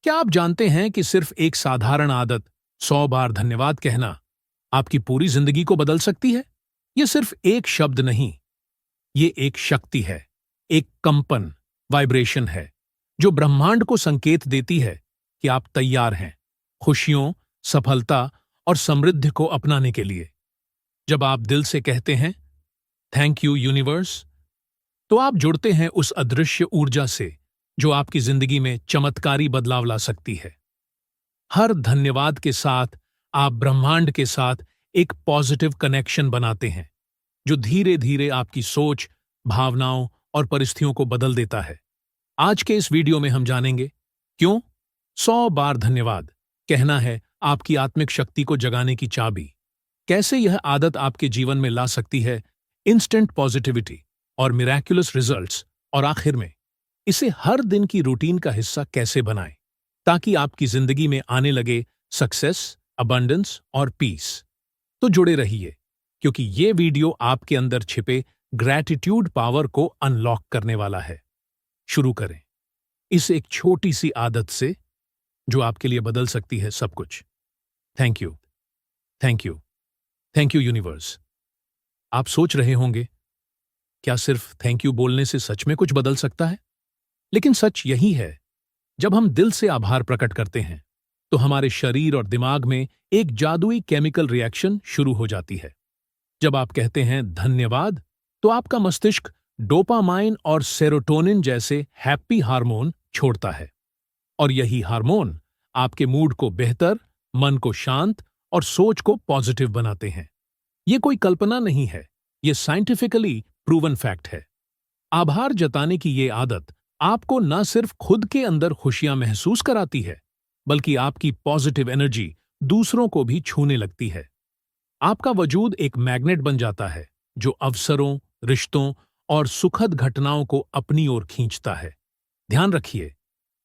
क्या आप जानते हैं कि सिर्फ एक साधारण आदत 100 बार धन्यवाद कहना आपकी पूरी जिंदगी को बदल सकती है? ये सिर्फ एक शब्द नहीं, ये एक शक्ति है, एक कंपन, वाइब्रेशन है, जो ब्रह्मांड को संकेत देती है कि आप तैयार हैं खुशियों, सफलता और समृद्धि को अपनाने के लिए। जब आप दिल से कहते हैं थैंक यू यूनिवर्स, तो आप जुड़ते हैं उस अदृश्य ऊर्जा से जो आपकी जिंदगी में चमत्कारी बदलाव ला सकती है। हर धन्यवाद के साथ आप ब्रह्मांड के साथ एक पॉजिटिव कनेक्शन बनाते हैं, जो धीरे धीरे आपकी सोच, भावनाओं और परिस्थितियों को बदल देता है। आज के इस वीडियो में हम जानेंगे क्यों 100 बार धन्यवाद कहना है आपकी आत्मिक शक्ति को जगाने की चाबी, कैसे यह आदत आपके जीवन में ला सकती है इंस्टेंट पॉजिटिविटी और मिराक्युलस रिजल्ट्स, और आखिर में इसे हर दिन की रूटीन का हिस्सा कैसे बनाएं ताकि आपकी जिंदगी में आने लगे सक्सेस, अबंडेंस और पीस। तो जुड़े रहिए, क्योंकि ये वीडियो आपके अंदर छिपे ग्रैटिट्यूड पावर को अनलॉक करने वाला है। शुरू करें इस एक छोटी सी आदत से जो आपके लिए बदल सकती है सब कुछ। Thank you, thank you, thank you universe. आप सोच रहे होंगे, क्या सिर्फ थैंक यू बोलने से सच में कुछ बदल सकता है? लेकिन सच यही है, जब हम दिल से आभार प्रकट करते हैं तो हमारे शरीर और दिमाग में एक जादुई केमिकल रिएक्शन शुरू हो जाती है। जब आप कहते हैं धन्यवाद, तो आपका मस्तिष्क डोपामाइन और सेरोटोनिन जैसे हैप्पी हार्मोन छोड़ता है, और यही हार्मोन आपके मूड को बेहतर, मन को शांत और सोच को पॉजिटिव बनाते हैं। ये कोई कल्पना नहीं है, ये साइंटिफिकली प्रूवन फैक्ट है। आभार जताने की ये आदत आपको न सिर्फ खुद के अंदर खुशियां महसूस कराती है, बल्कि आपकी पॉजिटिव एनर्जी दूसरों को भी छूने लगती है। आपका वजूद एक मैग्नेट बन जाता है जो अवसरों, रिश्तों और सुखद घटनाओं को अपनी ओर खींचता है। ध्यान रखिए,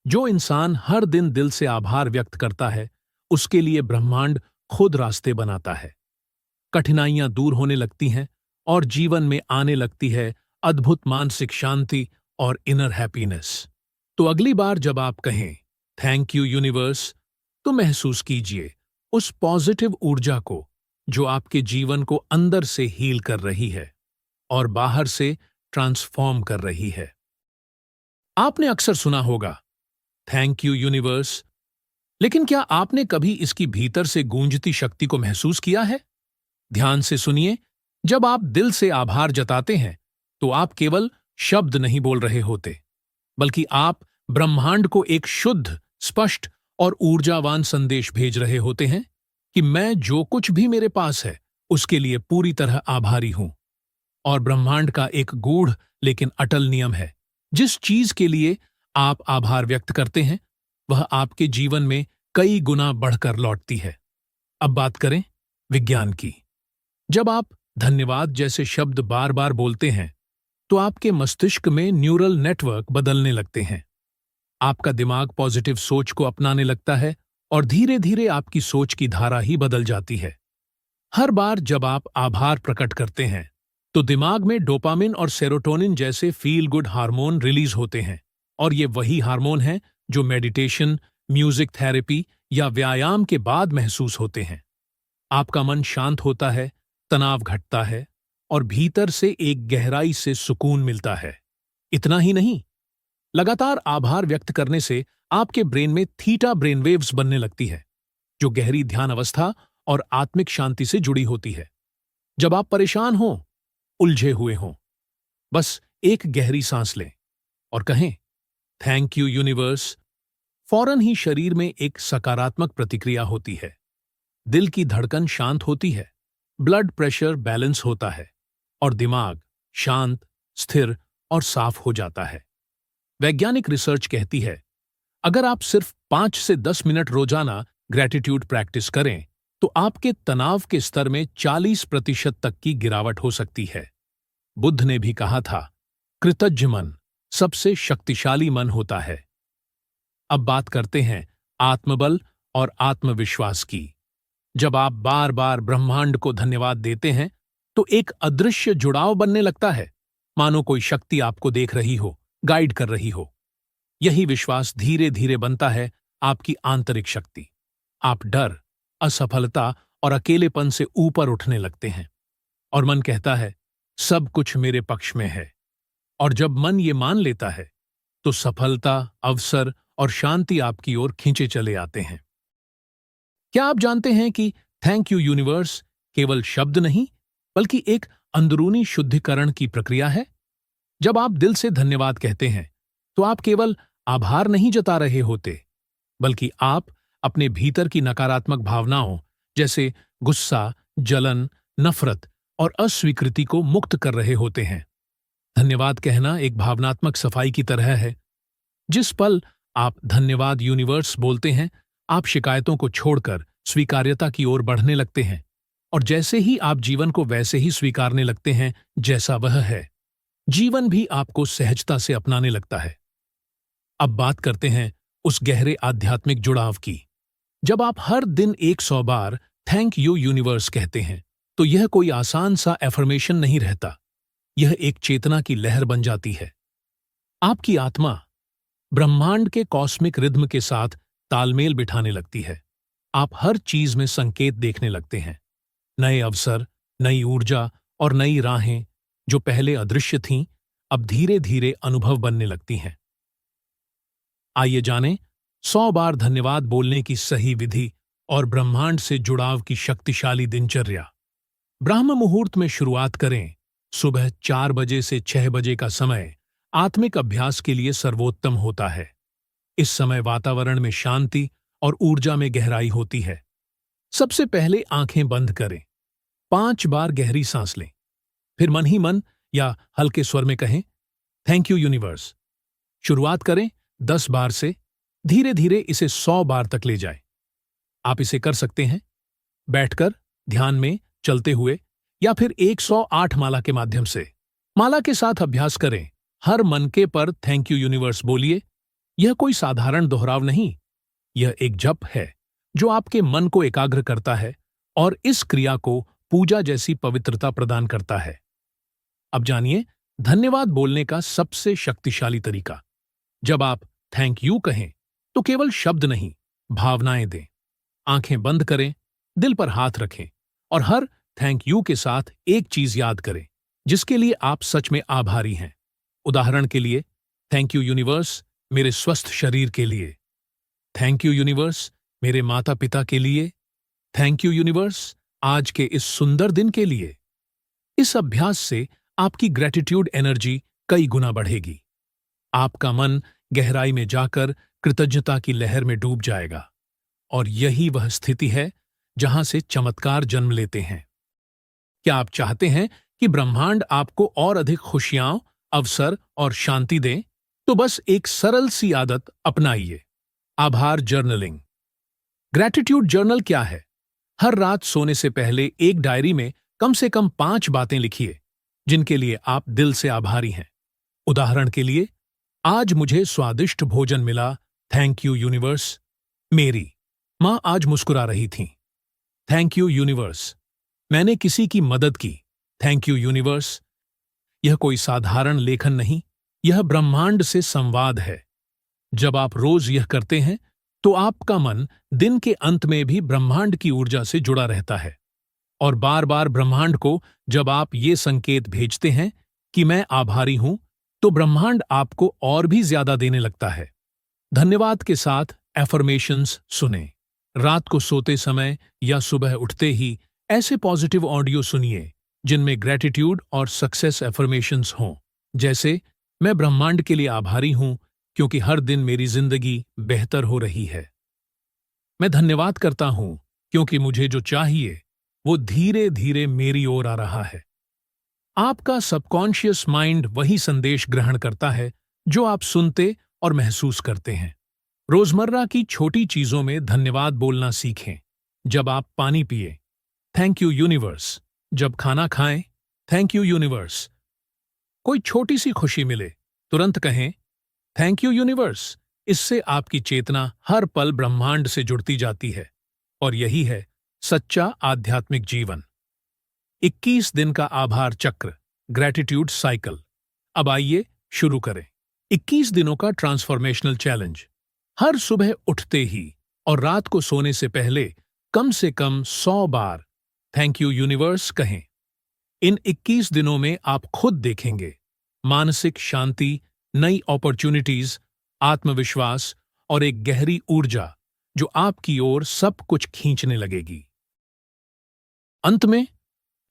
जो इंसान हर दिन दिल से आभार व्यक्त करता है, उसके लिए ब्रह्मांड खुद रास्ते बनाता है। कठिनाइयां दूर होने लगती हैं और जीवन में आने लगती है अद्भुत मानसिक शांति और इनर हैप्पीनेस। तो अगली बार जब आप कहें थैंक यू यूनिवर्स, तो महसूस कीजिए उस पॉजिटिव ऊर्जा को जो आपके जीवन को अंदर से हील कर रही है और बाहर से ट्रांसफॉर्म कर रही है। आपने अक्सर सुना होगा थैंक यू यूनिवर्स, लेकिन क्या आपने कभी इसकी भीतर से गूंजती शक्ति को महसूस किया है? ध्यान से सुनिए, जब आप दिल से आभार जताते हैं तो आप केवल शब्द नहीं बोल रहे होते, बल्कि आप ब्रह्मांड को एक शुद्ध, स्पष्ट और ऊर्जावान संदेश भेज रहे होते हैं कि मैं जो कुछ भी मेरे पास है उसके लिए पूरी तरह आभारी हूं। और ब्रह्मांड का एक गूढ़ लेकिन अटल नियम है, जिस चीज के लिए आप आभार व्यक्त करते हैं वह आपके जीवन में कई गुना बढ़कर लौटती है। अब बात करें विज्ञान की। जब आप धन्यवाद जैसे शब्द बार बार बोलते हैं तो आपके मस्तिष्क में न्यूरल नेटवर्क बदलने लगते हैं। आपका दिमाग पॉजिटिव सोच को अपनाने लगता है और धीरे धीरे आपकी सोच की धारा ही बदल जाती है। हर बार जब आप आभार प्रकट करते हैं तो दिमाग में डोपामिन और सेरोटोनिन जैसे फील गुड हार्मोन रिलीज होते हैं, और ये वही हार्मोन हैं जो मेडिटेशन, म्यूजिक थेरेपी या व्यायाम के बाद महसूस होते हैं। आपका मन शांत होता है, तनाव घटता है और भीतर से एक गहराई से सुकून मिलता है। इतना ही नहीं, लगातार आभार व्यक्त करने से आपके ब्रेन में थीटा ब्रेनवेव्स बनने लगती है, जो गहरी ध्यान अवस्था और आत्मिक शांति से जुड़ी होती है। जब आप परेशान हों, उलझे हुए हों, बस एक गहरी सांस लें और कहें थैंक यू यूनिवर्स। फौरन ही शरीर में एक सकारात्मक प्रतिक्रिया होती है। दिल की धड़कन शांत होती है, ब्लड प्रेशर बैलेंस होता है और दिमाग शांत, स्थिर और साफ हो जाता है। वैज्ञानिक रिसर्च कहती है, अगर आप सिर्फ 5 से 10 मिनट रोजाना ग्रैटिट्यूड प्रैक्टिस करें तो आपके तनाव के स्तर में 40% तक की गिरावट हो सकती है। बुद्ध ने भी कहा था, कृतज्ञ मन सबसे शक्तिशाली मन होता है। अब बात करते हैं आत्मबल और आत्मविश्वास की। जब आप बार बार ब्रह्मांड को धन्यवाद देते हैं तो एक अदृश्य जुड़ाव बनने लगता है, मानो कोई शक्ति आपको देख रही हो, गाइड कर रही हो। यही विश्वास धीरे धीरे बनता है आपकी आंतरिक शक्ति। आप डर, असफलता और अकेलेपन से ऊपर उठने लगते हैं और मन कहता है, सब कुछ मेरे पक्ष में है। और जब मन ये मान लेता है, तो सफलता, अवसर और शांति आपकी ओर खींचे चले आते हैं। क्या आप जानते हैं कि थैंक यू यूनिवर्स केवल शब्द नहीं, बल्कि एक अंदरूनी शुद्धिकरण की प्रक्रिया है? जब आप दिल से धन्यवाद कहते हैं, तो आप केवल आभार नहीं जता रहे होते, बल्कि आप अपने भीतर की नकारात्मक भावनाओं जैसे गुस्सा, जलन, नफरत और अस्वीकृति को मुक्त कर रहे होते हैं। धन्यवाद कहना एक भावनात्मक सफाई की तरह है। जिस पल आप धन्यवाद यूनिवर्स बोलते हैं, आप शिकायतों को छोड़कर स्वीकार्यता की ओर बढ़ने लगते हैं, और जैसे ही आप जीवन को वैसे ही स्वीकारने लगते हैं जैसा वह है, जीवन भी आपको सहजता से अपनाने लगता है। अब बात करते हैं उस गहरे आध्यात्मिक जुड़ाव की। जब आप हर दिन 100 बार थैंक यू यूनिवर्स कहते हैं, तो यह कोई आसान सा एफर्मेशन नहीं रहता। यह एक चेतना की लहर बन जाती है। आपकी आत्मा ब्रह्मांड के कॉस्मिक रिद्म के साथ तालमेल बिठाने लगती है। आप हर चीज में संकेत देखने लगते हैं। नए अवसर, नई ऊर्जा और नई राहें जो पहले अदृश्य थीं, अब धीरे धीरे अनुभव बनने लगती हैं। आइए जानें 100 बार धन्यवाद बोलने की सही विधि और ब्रह्मांड से जुड़ाव की शक्तिशाली दिनचर्या। ब्राह्म मुहूर्त में शुरुआत करें। सुबह 4 बजे से 6 बजे का समय आत्मिक अभ्यास के लिए सर्वोत्तम होता है। इस समय वातावरण में शांति और ऊर्जा में गहराई होती है। सबसे पहले आंखें बंद करें। 5 बार गहरी सांस लें। फिर मन ही मन या हल्के स्वर में कहें, थैंक यू यूनिवर्स। शुरुआत करें 10 बार से, धीरे धीरे इसे 100 बार तक ले जाएं। आप इसे कर सकते हैं बैठकर, ध्यान में, चलते हुए, या फिर 108 माला के माध्यम से। माला के साथ अभ्यास करें। हर मनके पर थैंक यू यूनिवर्स बोलिए। यह कोई साधारण दोहराव नहीं, यह एक जप है जो आपके मन को एकाग्र करता है और इस क्रिया को पूजा जैसी पवित्रता प्रदान करता है। अब जानिए धन्यवाद बोलने का सबसे शक्तिशाली तरीका। जब आप थैंक यू कहें, तो केवल शब्द नहीं, भावनाएं दें। आंखें बंद करें, दिल पर हाथ रखें और हर थैंक यू के साथ एक चीज याद करें जिसके लिए आप सच में आभारी हैं। उदाहरण के लिए, थैंक यू यूनिवर्स मेरे स्वस्थ शरीर के लिए। थैंक यू यूनिवर्स मेरे माता पिता के लिए। थैंक यू यूनिवर्स आज के इस सुंदर दिन के लिए। इस अभ्यास से आपकी ग्रेटिट्यूड एनर्जी कई गुना बढ़ेगी। आपका मन गहराई में जाकर कृतज्ञता की लहर में डूब जाएगा, और यही वह स्थिति है जहां से चमत्कार जन्म लेते हैं। क्या आप चाहते हैं कि ब्रह्मांड आपको और अधिक खुशियां, अवसर और शांति दें? तो बस एक सरल सी आदत अपनाइए, आभार जर्नलिंग। ग्रैटिट्यूड जर्नल क्या है? हर रात सोने से पहले एक डायरी में कम से कम 5 बातें लिखिए जिनके लिए आप दिल से आभारी हैं। उदाहरण के लिए, आज मुझे स्वादिष्ट भोजन मिला, थैंक यू यूनिवर्स। मेरी माँ आज मुस्कुरा रही थीं, थैंक यू यूनिवर्स। मैंने किसी की मदद की, थैंक यू यूनिवर्स। यह कोई साधारण लेखन नहीं, यह ब्रह्मांड से संवाद है। जब आप रोज यह करते हैं, तो आपका मन दिन के अंत में भी ब्रह्मांड की ऊर्जा से जुड़ा रहता है, और बार बार ब्रह्मांड को जब आप ये संकेत भेजते हैं कि मैं आभारी हूं, तो ब्रह्मांड आपको और भी ज्यादा देने लगता है। धन्यवाद के साथ एफर्मेशंस सुनें। रात को सोते समय या सुबह उठते ही ऐसे पॉजिटिव ऑडियो सुनिए जिनमें ग्रेटिट्यूड और सक्सेस एफर्मेशंस हों, जैसे मैं ब्रह्मांड के लिए आभारी हूं क्योंकि हर दिन मेरी जिंदगी बेहतर हो रही है। मैं धन्यवाद करता हूं क्योंकि मुझे जो चाहिए वो धीरे धीरे मेरी ओर आ रहा है। आपका सबकॉन्शियस माइंड वही संदेश ग्रहण करता है जो आप सुनते और महसूस करते हैं। रोजमर्रा की छोटी चीजों में धन्यवाद बोलना सीखें। जब आप पानी पिए, थैंक यू यूनिवर्स। जब खाना खाएं, थैंक यू यूनिवर्स। कोई छोटी सी खुशी मिले, तुरंत कहें, थैंक यू यूनिवर्स। इससे आपकी चेतना हर पल ब्रह्मांड से जुड़ती जाती है, और यही है सच्चा आध्यात्मिक जीवन। 21 दिन का आभार चक्र, ग्रेटिट्यूड साइकिल। अब आइए शुरू करें 21 दिनों का ट्रांसफॉर्मेशनल चैलेंज। हर सुबह उठते ही और रात को सोने से पहले कम से कम 100 बार थैंक यू यूनिवर्स कहें। इन 21 दिनों में आप खुद देखेंगे मानसिक शांति, नई अपॉर्चुनिटीज, आत्मविश्वास और एक गहरी ऊर्जा जो आपकी ओर सब कुछ खींचने लगेगी। अंत में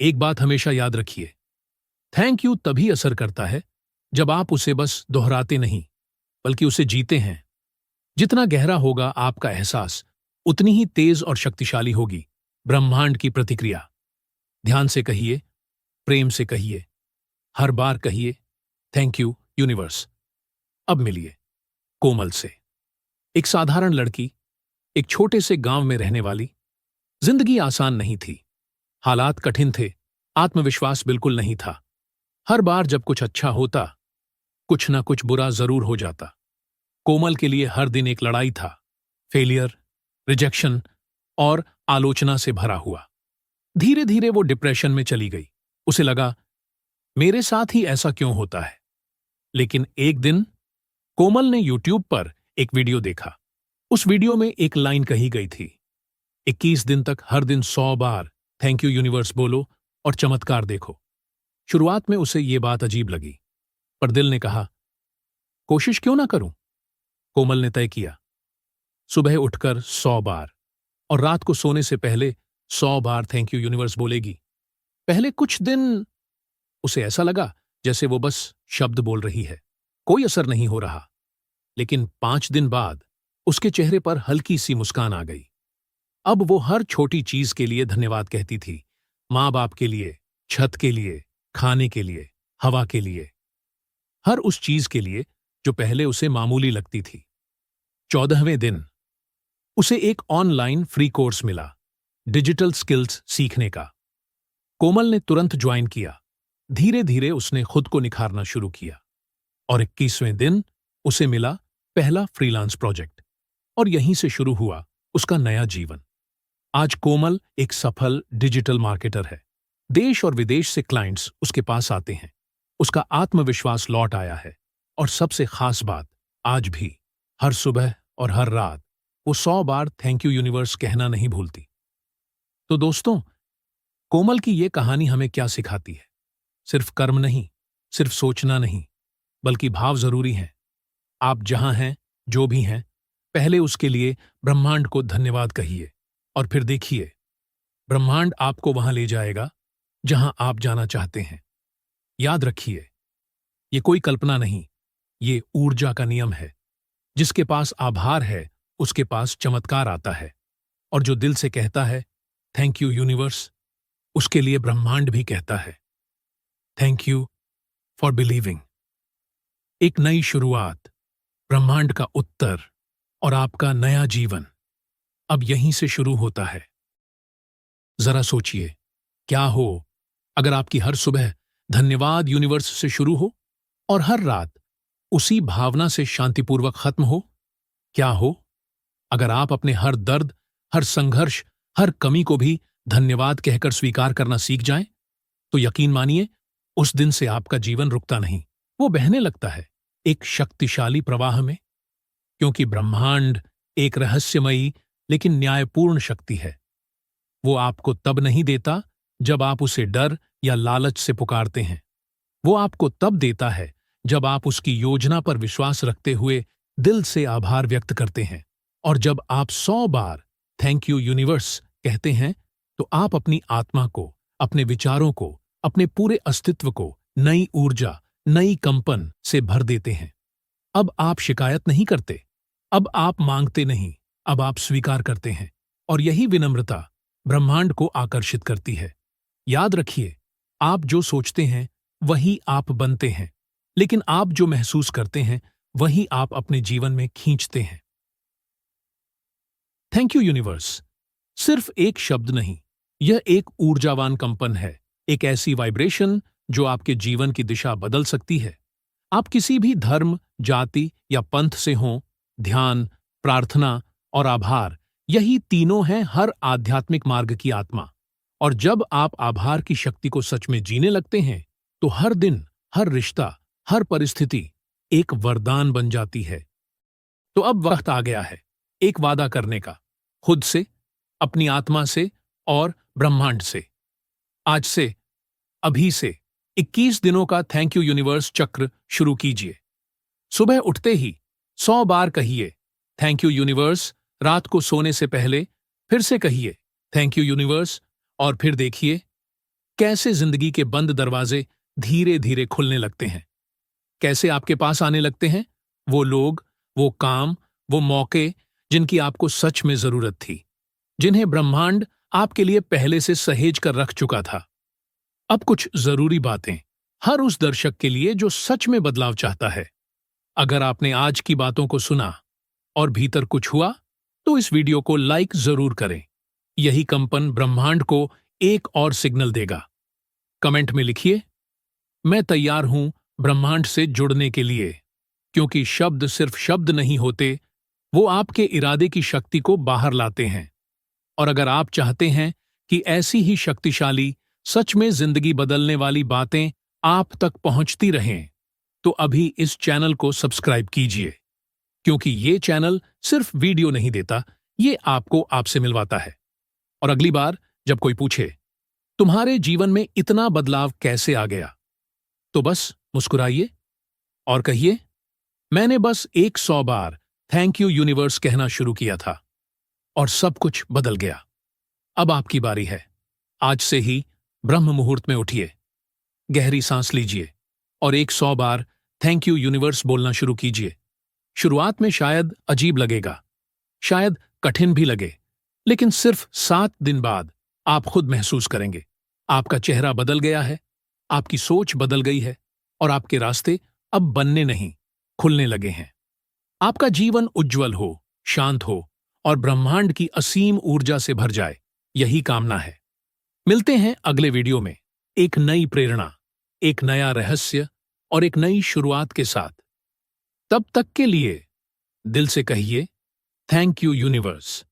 एक बात हमेशा याद रखिए, थैंक यू तभी असर करता है जब आप उसे बस दोहराते नहीं बल्कि उसे जीते हैं। जितना गहरा होगा आपका एहसास, उतनी ही तेज और शक्तिशाली होगी ब्रह्मांड की प्रतिक्रिया। ध्यान से कहिए, प्रेम से कहिए, हर बार कहिए थैंक यू यूनिवर्स। अब मिलिए कोमल से। एक साधारण लड़की, एक छोटे से गांव में रहने वाली। जिंदगी आसान नहीं थी, हालात कठिन थे, आत्मविश्वास बिल्कुल नहीं था। हर बार जब कुछ अच्छा होता, कुछ ना कुछ बुरा जरूर हो जाता। कोमल के लिए हर दिन एक लड़ाई था, फेलियर, रिजेक्शन और आलोचना से भरा हुआ। धीरे धीरे वो डिप्रेशन में चली गई। उसे लगा मेरे साथ ही ऐसा क्यों होता है। लेकिन एक दिन कोमल ने यूट्यूब पर एक वीडियो देखा। उस वीडियो में एक लाइन कही गई थी, 21 दिन तक हर दिन 100 बार थैंक यू यूनिवर्स बोलो और चमत्कार देखो। शुरुआत में उसे ये बात अजीब लगी, पर दिल ने कहा कोशिश क्यों ना करूं। कोमल ने तय किया, सुबह उठकर 100 बार और रात को सोने से पहले 100 बार थैंक यू यूनिवर्स बोलेगी। पहले कुछ दिन उसे ऐसा लगा जैसे वो बस शब्द बोल रही है, कोई असर नहीं हो रहा। लेकिन 5 दिन बाद उसके चेहरे पर हल्की सी मुस्कान आ गई। अब वो हर छोटी चीज के लिए धन्यवाद कहती थी, माँ बाप के लिए, छत के लिए, खाने के लिए, हवा के लिए, हर उस चीज के लिए जो पहले उसे मामूली लगती थी। 14वें दिन उसे एक ऑनलाइन फ्री कोर्स मिला, डिजिटल स्किल्स सीखने का। कोमल ने तुरंत ज्वाइन किया। धीरे धीरे उसने खुद को निखारना शुरू किया और 21वें दिन उसे मिला पहला फ्रीलांस प्रोजेक्ट और यहीं से शुरू हुआ उसका नया जीवन। आज कोमल एक सफल डिजिटल मार्केटर है। देश और विदेश से क्लाइंट्स उसके पास आते हैं। उसका आत्मविश्वास लौट आया है और सबसे खास बात, आज भी हर सुबह और हर रात वो 100 बार थैंक यू यूनिवर्स कहना नहीं भूलती। तो दोस्तों, कोमल की ये कहानी हमें क्या सिखाती है? सिर्फ कर्म नहीं, सिर्फ सोचना नहीं, बल्कि भाव जरूरी है। आप जहां हैं, जो भी हैं, पहले उसके लिए ब्रह्मांड को धन्यवाद कहिए और फिर देखिए ब्रह्मांड आपको वहां ले जाएगा जहां आप जाना चाहते हैं। याद रखिए, ये कोई कल्पना नहीं, ये ऊर्जा का नियम है। जिसके पास आभार है उसके पास चमत्कार आता है, और जो दिल से कहता है थैंक यू यूनिवर्स, उसके लिए ब्रह्मांड भी कहता है थैंक यू फॉर बिलीविंग। एक नई शुरुआत, ब्रह्मांड का उत्तर और आपका नया जीवन अब यहीं से शुरू होता है। जरा सोचिए, क्या हो अगर आपकी हर सुबह धन्यवाद यूनिवर्स से शुरू हो और हर रात उसी भावना से शांतिपूर्वक खत्म हो? क्या हो अगर आप अपने हर दर्द, हर संघर्ष, हर कमी को भी धन्यवाद कहकर स्वीकार करना सीख जाएं? तो यकीन मानिए, उस दिन से आपका जीवन रुकता नहीं, वो बहने लगता है एक शक्तिशाली प्रवाह में। क्योंकि ब्रह्मांड एक रहस्यमयी लेकिन न्यायपूर्ण शक्ति है। वो आपको तब नहीं देता जब आप उसे डर या लालच से पुकारते हैं। वो आपको तब देता है जब आप उसकी योजना पर विश्वास रखते हुए दिल से आभार व्यक्त करते हैं। और जब आप 100 बार थैंक यू यूनिवर्स कहते हैं, तो आप अपनी आत्मा को, अपने विचारों को, अपने पूरे अस्तित्व को नई ऊर्जा, नई कंपन से भर देते हैं। अब आप शिकायत नहीं करते, अब आप मांगते नहीं, अब आप स्वीकार करते हैं। और यही विनम्रता ब्रह्मांड को आकर्षित करती है। याद रखिए, आप जो सोचते हैं वही आप बनते हैं, लेकिन आप जो महसूस करते हैं वही आप अपने जीवन में खींचते हैं। थैंक यू यूनिवर्स सिर्फ एक शब्द नहीं, यह एक ऊर्जावान कंपन है, एक ऐसी वाइब्रेशन जो आपके जीवन की दिशा बदल सकती है। आप किसी भी धर्म, जाति या पंथ से हों, ध्यान, प्रार्थना और आभार, यही तीनों हैं हर आध्यात्मिक मार्ग की आत्मा। और जब आप आभार की शक्ति को सच में जीने लगते हैं, तो हर दिन, हर रिश्ता, हर परिस्थिति एक वरदान बन जाती है। तो अब वक्त आ गया है एक वादा करने का, खुद से, अपनी आत्मा से और ब्रह्मांड से। आज से, अभी से 21 दिनों का थैंक यू यूनिवर्स चक्र शुरू कीजिए। सुबह उठते ही 100 बार कहिए थैंक यू यूनिवर्स। रात को सोने से पहले फिर से कहिए थैंक यू यूनिवर्स। और फिर देखिए कैसे जिंदगी के बंद दरवाजे धीरे धीरे खुलने लगते हैं, कैसे आपके पास आने लगते हैं वो लोग, वो काम, वो मौके जिनकी आपको सच में जरूरत थी, जिन्हें ब्रह्मांड आपके लिए पहले से सहेज कर रख चुका था। अब कुछ जरूरी बातें हर उस दर्शक के लिए जो सच में बदलाव चाहता है। अगर आपने आज की बातों को सुना और भीतर कुछ हुआ तो इस वीडियो को लाइक जरूर करें। यही कंपन ब्रह्मांड को एक और सिग्नल देगा। कमेंट में लिखिए मैं तैयार हूं ब्रह्मांड से जुड़ने के लिए, क्योंकि शब्द सिर्फ शब्द नहीं होते, वो आपके इरादे की शक्ति को बाहर लाते हैं। और अगर आप चाहते हैं कि ऐसी ही शक्तिशाली, सच में जिंदगी बदलने वाली बातें आप तक पहुंचती रहें, तो अभी इस चैनल को सब्सक्राइब कीजिए, क्योंकि ये चैनल सिर्फ वीडियो नहीं देता, ये आपको आपसे मिलवाता है। और अगली बार जब कोई पूछे तुम्हारे जीवन में इतना बदलाव कैसे आ गया, तो बस मुस्कुराइए और कहिए मैंने बस 100 बार थैंक यू यूनिवर्स कहना शुरू किया था और सब कुछ बदल गया। अब आपकी बारी है। आज से ही ब्रह्म मुहूर्त में उठिए, गहरी सांस लीजिए और 100 बार थैंक यू यूनिवर्स बोलना शुरू कीजिए। शुरुआत में शायद अजीब लगेगा, शायद कठिन भी लगे, लेकिन सिर्फ 7 दिन बाद आप खुद महसूस करेंगे आपका चेहरा बदल गया है, आपकी सोच बदल गई है और आपके रास्ते अब बनने नहीं, खुलने लगे हैं। आपका जीवन उज्जवल हो, शांत हो और ब्रह्मांड की असीम ऊर्जा से भर जाए, यही कामना है। मिलते हैं अगले वीडियो में एक नई प्रेरणा, एक नया रहस्य और एक नई शुरुआत के साथ। तब तक के लिए दिल से कहिए थैंक यू यूनिवर्स।